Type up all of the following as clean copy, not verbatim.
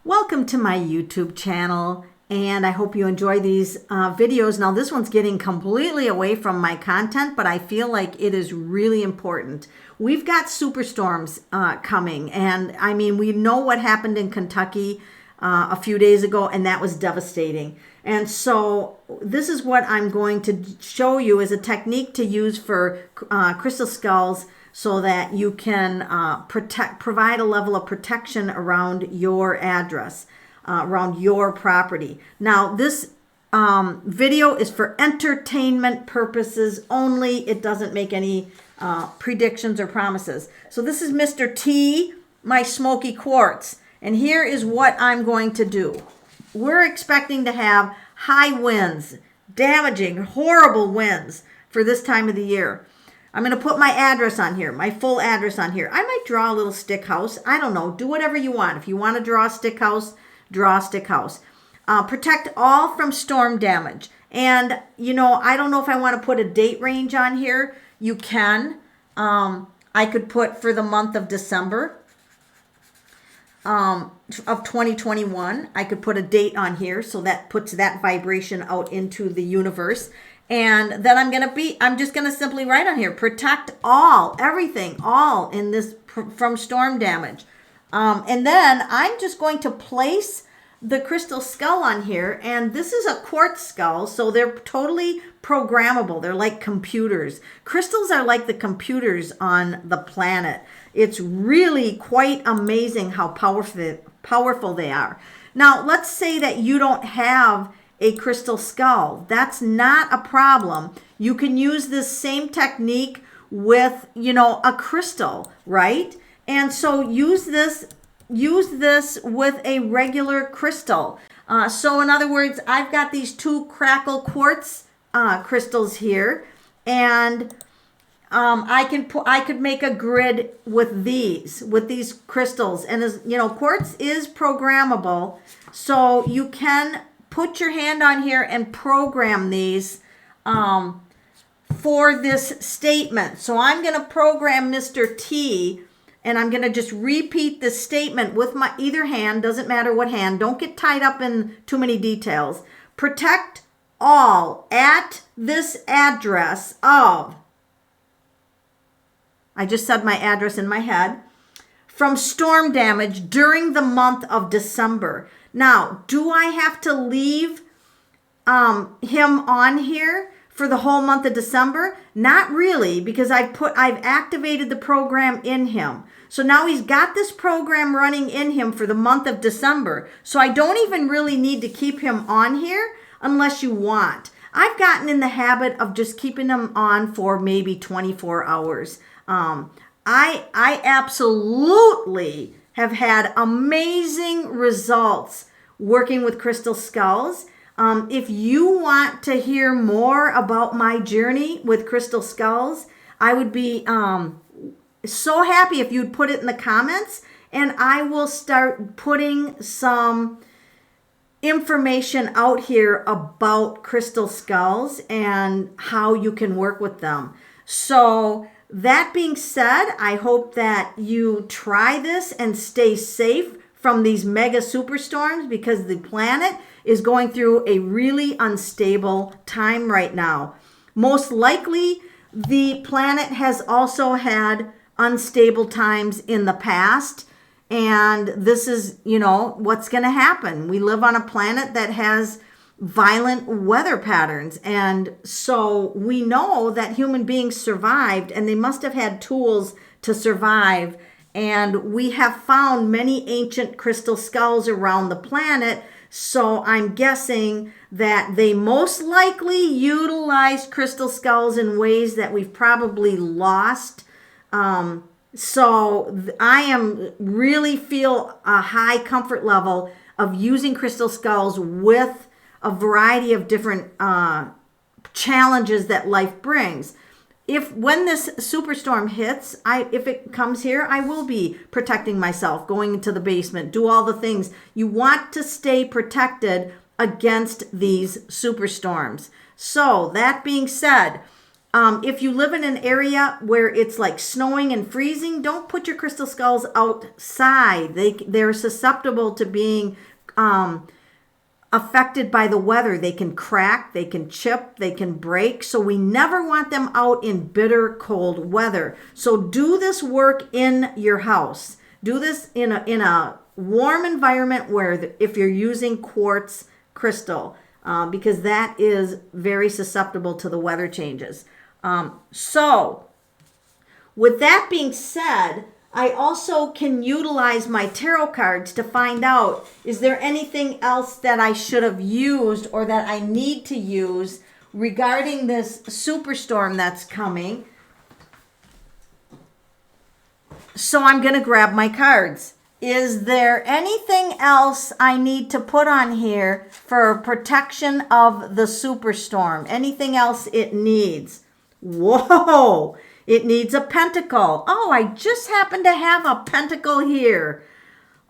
Welcome to my YouTube channel, and I hope you enjoy these videos. Now, this one's getting completely away from my content, but I feel like it is really important. We've got superstorms coming, and I mean, we know what happened in Kentucky a few days ago, and that was devastating. And so this is what I'm going to show you as a technique to use for crystal skulls, so that you can provide a level of protection around your address, around your property. Now, this video is for entertainment purposes only. It doesn't make any predictions or promises. So this is Mr. T, my smoky quartz. And here is what I'm going to do. We're expecting to have high winds, damaging, horrible winds for this time of the year. I'm going to put my address on here, my full address on here. I might draw a little stick house. I don't know. Do whatever you want. If you want to draw a stick house, draw a stick house. Protect all from storm damage. And, you know, I don't know if I want to put a date range on here. You can. I could put for the month of December of 2021. I could put a date on here, so that puts that vibration out into the universe. And then I'm just going to simply write on here, protect all, everything, all in this from storm damage. And then I'm just going to place the crystal skull on here. And this is a quartz skull, so they're totally programmable. They're like computers. Crystals are like the computers on the planet. It's really quite amazing how powerful they are. Now, let's say that you don't have a crystal skull. That's not a problem. You can use this same technique with, you know, a crystal, right? And so use this with a regular crystal. So in other words, I've got these two crackle quartz crystals here, and I could make a grid with these crystals. And as you know, quartz is programmable, so you can put your hand on here and program these for this statement. So I'm going to program Mr. T, and I'm going to just repeat this statement with my either hand. Doesn't matter what hand. Don't get tied up in too many details. Protect all at this address of, I just said my address in my head, from storm damage during the month of December. Now, do I have to leave him on here for the whole month of December? Not really, because I've activated the program in him. So now he's got this program running in him for the month of December. So I don't even really need to keep him on here unless you want. I've gotten in the habit of just keeping him on for maybe 24 hours. I absolutely have had amazing results working with crystal skulls. If you want to hear more about my journey with crystal skulls, I would be so happy if you'd put it in the comments, and I will start putting some information out here about crystal skulls and how you can work with them. So that being said, I hope that you try this and stay safe from these mega superstorms, because the planet is going through a really unstable time right now. Most likely, the planet has also had unstable times in the past, and this is, you know, what's going to happen. We live on a planet that has violent weather patterns, and so we know that human beings survived, and they must have had tools to survive. And we have found many ancient crystal skulls around the planet, so I'm guessing that they most likely utilized crystal skulls in ways that we've probably lost. So I really feel a high comfort level of using crystal skulls with a variety of different challenges that life brings. When this superstorm hits, if it comes here, I will be protecting myself, going into the basement, do all the things. You want to stay protected against these superstorms. So that being said, If you live in an area where it's like snowing and freezing, don't put your crystal skulls outside. They're susceptible to being affected by the weather. They can crack, they can chip, they can break. So we never want them out in bitter cold weather. So do this work in your house. Do this in a warm environment where if you're using quartz crystal, because that is very susceptible to the weather changes. So with that being said, I also can utilize my tarot cards to find out, is there anything else that I should have used or that I need to use regarding this superstorm that's coming? So I'm going to grab my cards. Is there anything else I need to put on here for protection of the superstorm? Anything else it needs? Whoa! It needs a pentacle. Oh, I just happen to have a pentacle here.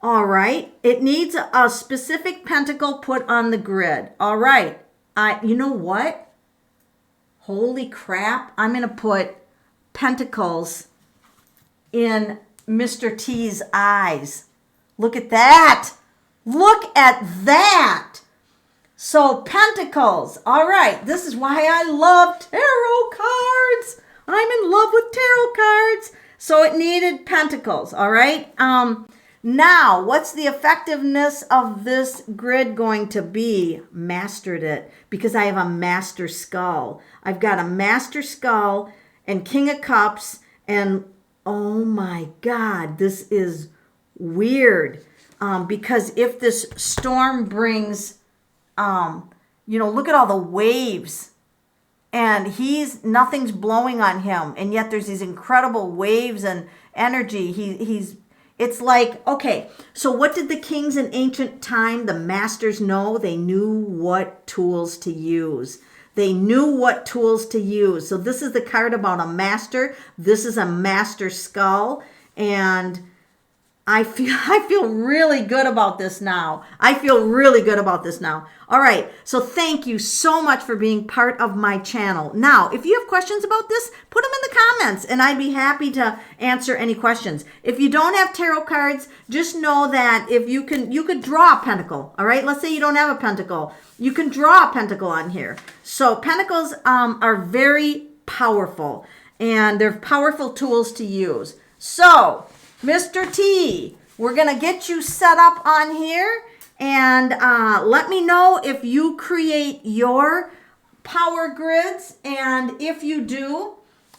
All right. It needs a specific pentacle put on the grid. All right. You know what? Holy crap. I'm going to put pentacles in Mr. T's eyes. Look at that. Look at that. So pentacles. All right. This is why I love tarot cards. I'm in love with tarot cards. So it needed pentacles. All right. Now, what's the effectiveness of this grid going to be? Mastered it, because I have a master skull. I've got a master skull and King of Cups, and oh my God, this is weird. Because if this storm brings, look at all the waves, and nothing's blowing on him, and yet there's these incredible waves and energy. It's like, okay, so what did the kings in ancient time, the masters, know? They knew what tools to use. They knew what tools to use. So this is the card about a master. This is a master skull, and I feel really good about this now. I feel really good about this now. All right. So thank you so much for being part of my channel. Now, if you have questions about this, put them in the comments and I'd be happy to answer any questions. If you don't have tarot cards, just know that if you could draw a pentacle. All right. Let's say you don't have a pentacle. You can draw a pentacle on here. So pentacles are very powerful, and they're powerful tools to use. So Mr. T, we're going to get you set up on here, and let me know if you create your power grids, and if you do,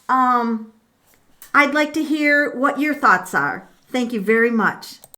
I'd like to hear what your thoughts are. Thank you very much.